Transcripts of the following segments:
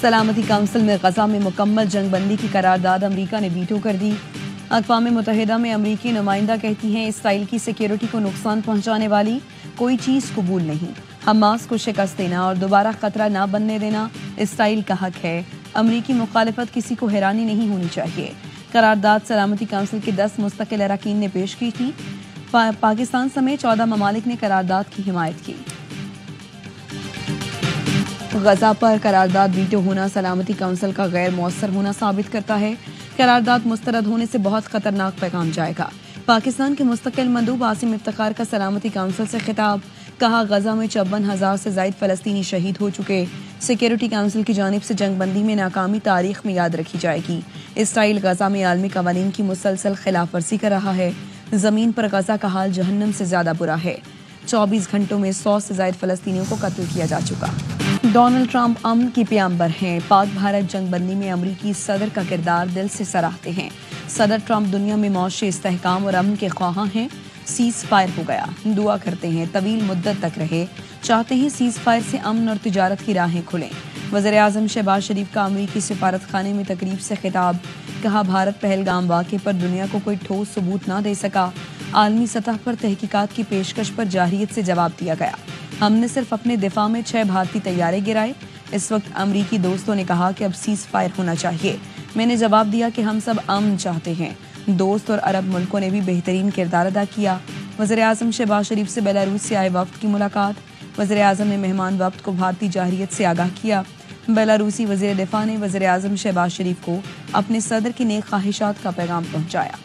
سلامتی کونسل میں غزہ میں مکمل جنگ بندی کی قرارداد امریکہ نے ویٹو کر دی۔ اقوام متحدہ میں امریکی نمائندہ کہتی ہیں اسرائیل کی سیکیورٹی کو نقصان پہنچانے والی کوئی چیز قبول نہیں۔ حماس کو شکست دینا اور دوبارہ خطرہ نہ بننے دینا اسرائیل کا حق ہے۔ امریکی مخالفت کسی کو حیرانی نہیں ہونی چاہیے۔ قرارداد سلامتی کونسل کے 10 مستقل اراکین نے پیش کی تھی۔ پاکستان سمیت 14 ممالک نے قرارداد کی حمایت کی۔ غزہ پر قرارداد ویٹو ہونا سلامتی کونسل کا غیر مؤثر ہونا ثابت کرتا ہے۔ قرارداد مسترد ہونے سے بہت خطرناک پیغام جائے گا۔ پاکستان کے مستقل مندوب عاصم افتخار کا سلامتی کونسل سے خطاب، کہا غزہ میں 54,000 سے زائد فلسطینی شہید ہو چکے۔ سیکیورٹی کونسل کی جانب سے جنگ بندی میں ناکامی تاریخ میں یاد رکھی جائے گی۔ اسرائیل غزہ میں عالمی قوانین کی مسلسل خلاف ورزی کر رہا ہے۔ زمین پر غزہ کا حال جہنم سے زیادہ برا ہے۔ 24 گھنٹوں میں 100 سے زائد فلسطینیوں کو قتل کیا جا چکا۔ ڈونلڈ ٹرمپ امن کی پیامبر ہیں۔ پاک بھارت جنگ بندی میں امریکی صدر کا کردار دل سے سراہتے ہیں۔ صدر ٹرمپ دنیا میں معاشی استحکام اور امن کے خواہاں ہیں۔ سیز فائر ہو گیا، دعا کرتے ہیں طویل مدت تک رہے، چاہتے ہیں سیز فائر سے امن اور تجارت کی راہیں کھلیں۔ وزیر اعظم شہباز شریف کا امریکی سفارت خانے میں تقریب سے خطاب، کہا بھارت پہلگام واقعے پر دنیا کو کوئی ٹھوس ثبوت نہ دے سکا، عالمی سطح پر تحقیقات کی پیشکش پر جارحیت سے جواب دیا گیا۔ ہم نے صرف اپنے دفاع میں 6 بھارتی طیارے گرائے۔ اس وقت امریکی دوستوں نے کہا کہ اب سیز فائر ہونا چاہیے۔ میں نے جواب دیا کہ ہم سب امن چاہتے ہیں۔ دوست اور عرب ملکوں نے بھی بہترین کردار ادا کیا۔ وزیر اعظم شہباز شریف سے بیلاروس سے آئے وفد کی ملاقات، وزیر اعظم نے مہمان وفد کو بھارتی جارحیت سے آگاہ کیا۔ بیلاروسی وزیر دفاع نے وزیر اعظم شہباز شریف کو اپنے صدر کی نیک خواہشات کا پیغام پہنچایا۔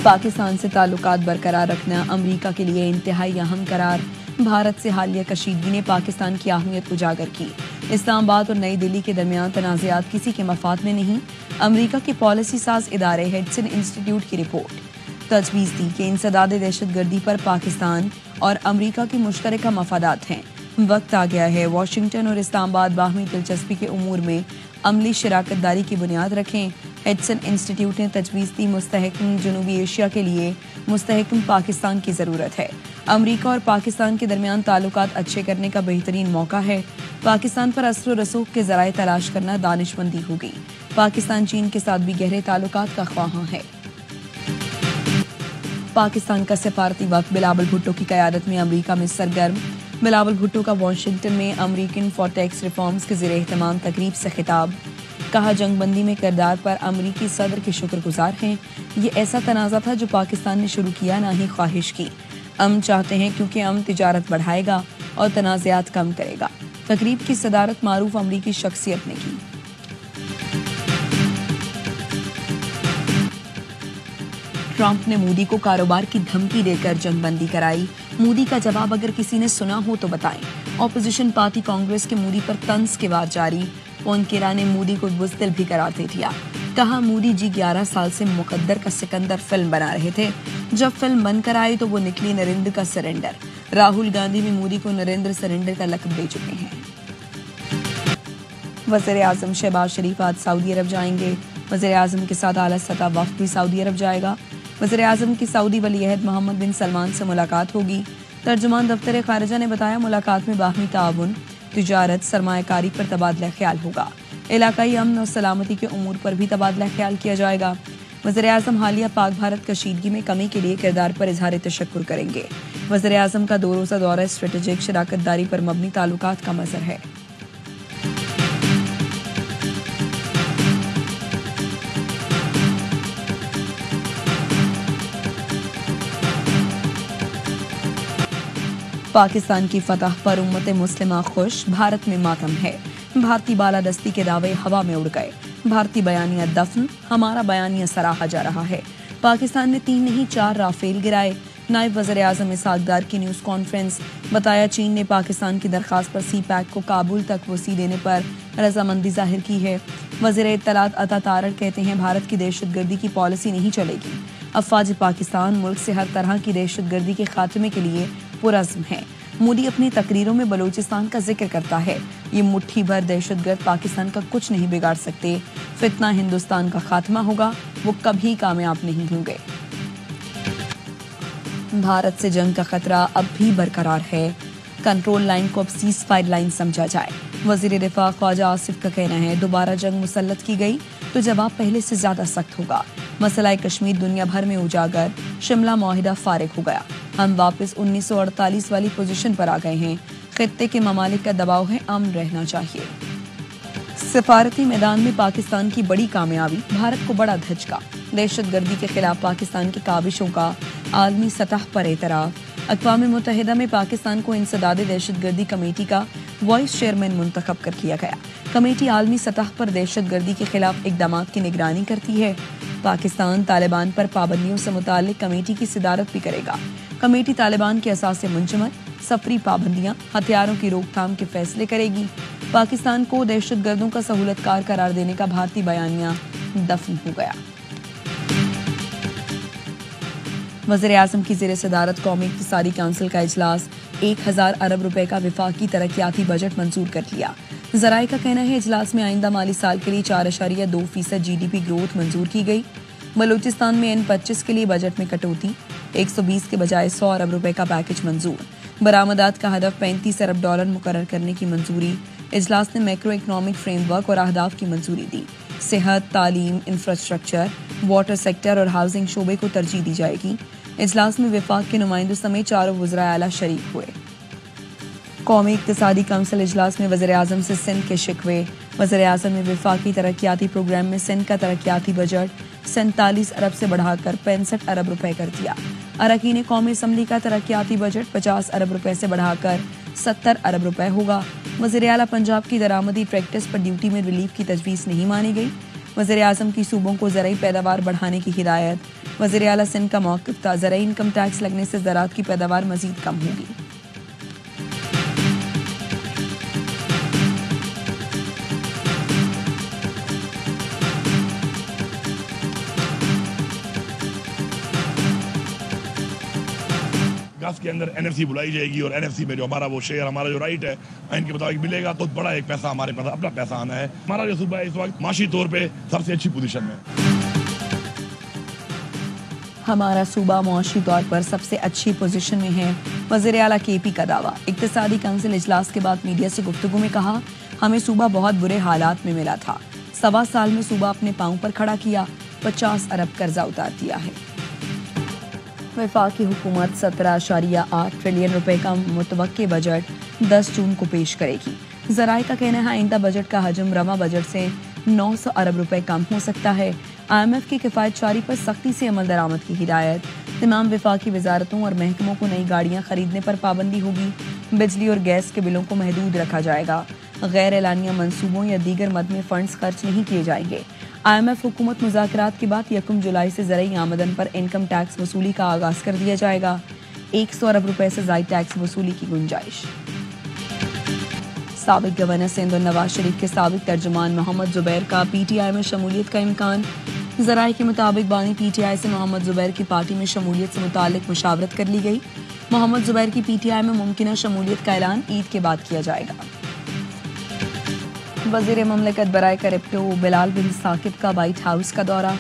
پاکستان سے تعلقات برقرار رکھنا امریکہ کے لیے انتہائی اہم قرار، بھارت سے حالیہ کشیدگی نے پاکستان کی اہمیت اجاگر کی۔ اسلام آباد اور نئی دہلی کے درمیان تنازعات کسی کے مفاد میں نہیں، امریکہ کے پالیسی ساز ادارے ہیڈسن انسٹی ٹیوٹ کی رپورٹ۔ تجویز دی کہ انسداد دہشت گردی پر پاکستان اور امریکہ کے مشترکہ مفادات ہیں۔ وقت آ گیا ہے واشنگٹن اور اسلام آباد باہمی دلچسپی کے امور میں عملی شراکت داری کی بنیاد رکھیں۔ ہیڈسن انسٹی ٹیوٹ نے تجویز دی مستحکم جنوبی ایشیا کے لیے مستحکم پاکستان کی ضرورت ہے۔ امریکہ اور پاکستان کے درمیان تعلقات اچھے کرنے کا بہترین موقع ہے۔ پاکستان پر اثر و رسوخ کے ذرائع تلاش کرنا دانش مندی ہوگی۔ پاکستان چین کے ساتھ بھی گہرے تعلقات کا خواہاں ہے۔ پاکستان کا سفارتی وفد بلاول بھٹو کی قیادت میں امریکہ میں سرگرم، بلاول بھٹو کا واشنگٹن میں امریکن فار ٹیکس ریفارمز کے زیر اہتمام تقریب سے خطاب، کہا جنگ بندی میں کردار پر امریکی صدر کے شکر گزار ہیں۔ یہ ایسا تنازع تھا جو پاکستان نے شروع کیا، نہ ہی خواہش کی۔ امن چاہتے ہیں کیونکہ امن تجارت بڑھائے گا اور تنازعات کم کرے گا۔ تقریب کی صدارت معروف امریکی شخصیت نے کی۔ ٹرمپ نے مودی کو کاروبار کی دھمکی دے کر جنگ بندی کرائی، مودی کا جواب اگر کسی نے سنا ہو تو بتائیں۔ اپوزیشن پارٹی کانگریس کے مودی پر طنز کے وار جاری، پونکیرا نے مودی کو بزدل بھی قرار دے دیا، کہا مودی جی 11 سال سے مقدر کا سکندر فلم بنا رہے تھے، جب فلم بن کر آئی تو وہ نکلی نریندر کا سرنڈر۔ راہل گاندھی بھی مودی کو نریندر سرنڈر کا لقب دے چکے ہیں۔ وزیر اعظم شہباز شریف آج سعودی عرب جائیں گے۔ وزیر اعظم کے ساتھ اعلیٰ سطح وفد بھی سعودی عرب جائے گا۔ وزیر اعظم کی سعودی ولی عہد محمد بن سلمان سے ملاقات ہوگی۔ ترجمان دفتر خارجہ نے بتایا ملاقات میں باہمی تعاون، تجارت، سرمایہ کاری پر تبادلہ خیال ہوگا۔ علاقائی امن اور سلامتی کے امور پر بھی تبادلہ خیال کیا جائے گا۔ وزیر اعظم حالیہ پاک بھارت کشیدگی میں کمی کے لیے کردار پر اظہار تشکر کریں گے۔ وزیر اعظم کا 2 روزہ دورہ اسٹریٹجک شراکت داری پر مبنی تعلقات کا مظہر ہے۔ پاکستان کی فتح پر امت مسلمہ خوش، بھارت میں ماتم ہے، بھارتی بالادستی کے دعوے ہوا میں اڑ گئے، بھارتی بیانیہ دفن، ہمارا بیانیہ سراہا جا رہا ہے۔ پاکستان نے 3 نہیں 4 رافیل گرائے، نائب وزیر اعظم اسحاق ڈار کی نیوز کانفرنس، بتایا چین نے پاکستان کی درخواست پر سی پیک کو کابل تک وسیع دینے پر رضامندی ظاہر کی ہے۔ وزیر اطلاعات عطا تارڑ کہتے ہیں بھارت کی دہشت گردی کی پالیسی نہیں چلے گی، افواج پاکستان ملک سے ہر طرح کی دہشت گردی کے خاتمے کے لیے پرعزم ہے۔ مودی اپنی تقریروں میں بلوچستان کا ذکر کرتا ہے، یہ مٹھی بھر دہشت گرد پاکستان کا کچھ نہیں بگاڑ سکتے، فتنہ ہندوستان کا خاتمہ ہوگا، وہ کبھی کامیاب نہیں ہوں گے۔ بھارت سے جنگ کا خطرہ اب بھی برقرار ہے، کنٹرول لائن کو اب سیز فائر لائن سمجھا جائے۔ وزیر دفاع خواجہ آصف کا کہنا ہے دوبارہ جنگ مسلط کی گئی تو جواب پہلے سے زیادہ سخت ہوگا۔ مسئلہ کشمیر دنیا بھر میں اجاگر، شملہ معاہدہ فارغ ہو گیا، ہم واپس 1948 والی پوزیشن پر آ گئے ہیں، خطے کے ممالک کا دباؤ ہے، امن رہنا چاہیے۔ سفارتی میدان میں پاکستان کی بڑی کامیابی، بھارت کو بڑا دھچکا، دہشت گردی کے خلاف پاکستان کی کاوشوں کا عالمی سطح پر اعتراف۔ اقوام متحدہ میں پاکستان کو انسداد دہشت گردی کمیٹی کا وائس چیئرمین منتخب کر کیا گیا۔ کمیٹی عالمی سطح پر دہشت گردی کے خلاف اقدامات کی نگرانی کرتی ہے۔ پاکستان طالبان پر پابندیوں سے متعلق کمیٹی کی صدارت بھی کرے گا۔ کمیٹی طالبان کے اثاثے منجمد، سفری پابندیاں، ہتھیاروں کی روک تھام کے فیصلے کرے گی۔ پاکستان کو دہشت گردوں کا سہولت کار قرار دینے کا بھارتی بیانیہ دفن ہو گیا۔ وزیر اعظم کی زیر صدارت قومی اقتصادی کونسل کا اجلاس 1000 ارب روپے کا وفاقی ترقیاتی بجٹ منظور کر لیا۔ ذرائع کا کہنا ہے اجلاس میں آئندہ مالی سال کے لیے 4.2% جی ڈی پی گروتھ منظور کی گئی۔ بلوچستان میں N25 کے لیے بجٹ میں کٹوتی، 120 کے بجائے 100 ارب روپے کا پیکج منظور۔ برآمدات کا ہدف $35 ارب مقرر کرنے کی منظوری۔ اجلاس نے میکرو اکنامک فریم ورک اور اہداف کی منظوری دی۔ صحت، تعلیم، انفراسٹرکچر، واٹر سیکٹر اور ہاؤسنگ شعبے کو ترجیح دی جائے گی۔ اجلاس میں وفاق کے نمائندوں سمیت 4 وزراء اعلیٰ شریک ہوئے۔ قومی اقتصادی کونسل اجلاس میں وزیر اعظم سے سندھ کے شکوے۔ وزیر اعظم نے وفاقی ترقیاتی پروگرام میں سندھ کا ترقیاتی بجٹ 47 ارب سے بڑھا کر 65 ارب روپے کر دیا۔ اراکین قومی اسمبلی کا ترقیاتی بجٹ 50 ارب روپے سے بڑھا کر 70 ارب روپے ہوگا۔ وزیر اعلیٰ پنجاب کی درآمدی پریکٹس پر ڈیوٹی میں ریلیف کی تجویز نہیں مانی گئی۔ وزیر اعظم کی صوبوں کو زرعی پیداوار بڑھانے کی ہدایت۔ وزیر اعلیٰ سندھ کا موقف تھا زرعی انکم ٹیکس لگنے سے زراعت کی پیداوار مزید کم ہوگی۔ گاس کے اندر NFC بلائی جائے گی اور NFC میں جو ہمارا وہ شیئر، ہمارا جو رائٹ ہے آئین کے مطابق ملے گا تو بڑا ایک پیسہ ہمارے پاس اپنا پیسہ آنا ہے۔ ہمارا جو صوبہ ہے اس وقت معاشی طور پہ سب سے اچھی پوزیشن میں۔ ہمارا صوبہ معاشی طور پر سب سے اچھی پوزیشن میں ہے، وزیر اعلیٰ KP کا دعویٰ۔ اقتصادی کونسل اجلاس کے بعد میڈیا سے گفتگو میں کہا ہمیں صوبہ بہت برے حالات میں ملا تھا، 1.25 سال میں صوبہ اپنے پاؤں پر کھڑا کیا، 50 ارب قرضہ اتار دیا ہے۔ وفاقی حکومت 17.8 ٹریلین روپے کا متوقع بجٹ 10 جون کو پیش کرے گی۔ ذرائع کا کہنا ہے آئندہ بجٹ کا حجم رواں بجٹ سے 900 ارب روپے کم ہو سکتا ہے۔ IMF کی کفایت جاری پر سختی سے عمل درآمد کی ہدایت۔ تمام وفاقی وزارتوں اور محکموں کو نئی گاڑیاں خریدنے پر پابندی ہوگی۔ بجلی اور گیس کے بلوں کو محدود رکھا جائے گا۔ غیر اعلانیہ منصوبوں یا دیگر مد میں فنڈز خرچ نہیں کیے جائیں گے۔ IMF حکومت مذاکرات کے بعد 1 جولائی سے زرعی آمدن پر انکم ٹیکس وصولی کا آغاز کر دیا جائے گا۔ 100 ارب روپے سے زائد ٹیکس وصولی کی گنجائش۔ سابق گورنر سندھ اور نواز شریف کے سابق ترجمان محمد زبیر کا PTI میں شمولیت کا امکان۔ ذرائع کے مطابق بانی PTI سے محمد زبیر کی پارٹی میں شمولیت سے متعلق مشاورت کر لی گئی۔ محمد زبیر کی PTI میں ممکنہ شمولیت کا اعلان عید کے بعد کیا جائے گا۔ وزیر مملکت برائے کرپٹو بلال بن ثاقب کا وائٹ ہاؤس کا دورہ،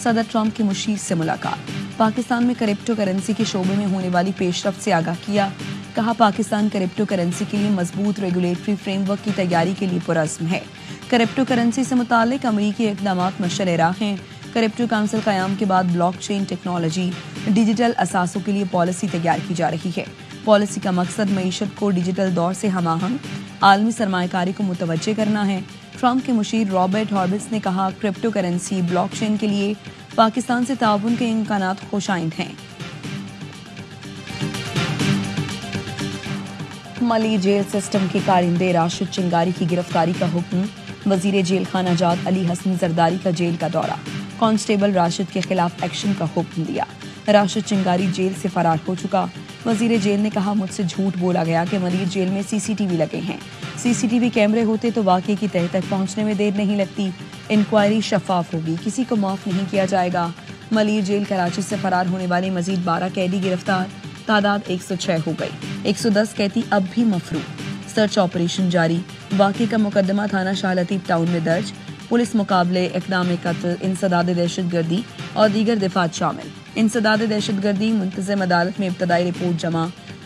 صدر ٹرمپ کے مشیر سے ملاقات۔ پاکستان میں کرپٹو کرنسی کے شعبے میں ہونے والی پیش رفت سے آگاہ کیا، کہا پاکستان کرپٹو کرنسی کے لیے مضبوط ریگولیٹری فریم ورک کی تیاری کے لیے پرعزم ہے۔ کرپٹو کرنسی سے متعلق امریکی اقدامات مشعل راہ ہیں۔ کرپٹو کونسل قیام کے بعد بلاک چین ٹیکنالوجی، ڈیجیٹل اثاثوں کے لیے پالیسی تیار کی جا رہی ہے۔ پالیسی کا مقصد معیشت کو ڈیجیٹل دور سے ہم آہنگ عالمی سرمایہ کاری کو متوجہ کرنا ہے۔ ٹرمپ کے مشیر رابرٹ ہاربس نے کہا کرپٹو کرنسی بلاک چین کے لیے پاکستان سے تعاون کے امکانات خوش آئند ہیں۔ ملی جیل سسٹم کے کارندے راشد چنگاری کی گرفتاری کا حکم، وزیر جیل خانہ جات علی حسن زرداری کا جیل کا دورہ، کانسٹیبل راشد کے خلاف ایکشن کا حکم دیا۔ راشد چنگاری جیل سے فرار ہو چکا۔ وزیر جیل نے کہا مجھ سے جھوٹ بولا گیا کہ ملیر جیل میں CCTV لگے ہیں، CCTV کیمرے ہوتے تو واقعے کی تہہ تک پہنچنے میں دیر نہیں لگتی، انکوائری شفاف ہوگی، کسی کو معاف نہیں کیا جائے گا۔ ملیر جیل کراچی سے فرار ہونے والے مزید 12 قیدی گرفتار، تعداد 106 ہو گئی، 110 قیدی اب بھی مفروغ۔ سرچ آپریشن جاری، واقعے کا مقدمہ تھانہ شاہ لطیف ٹاؤن میں درج، پولیس مقابلے، اقدام قتل، انسداد دہشت گردی اور دیگر دفعات شامل۔ انسداد دہشت گردی، منتظم عدالت میں ابتدائی رپورٹ جمع،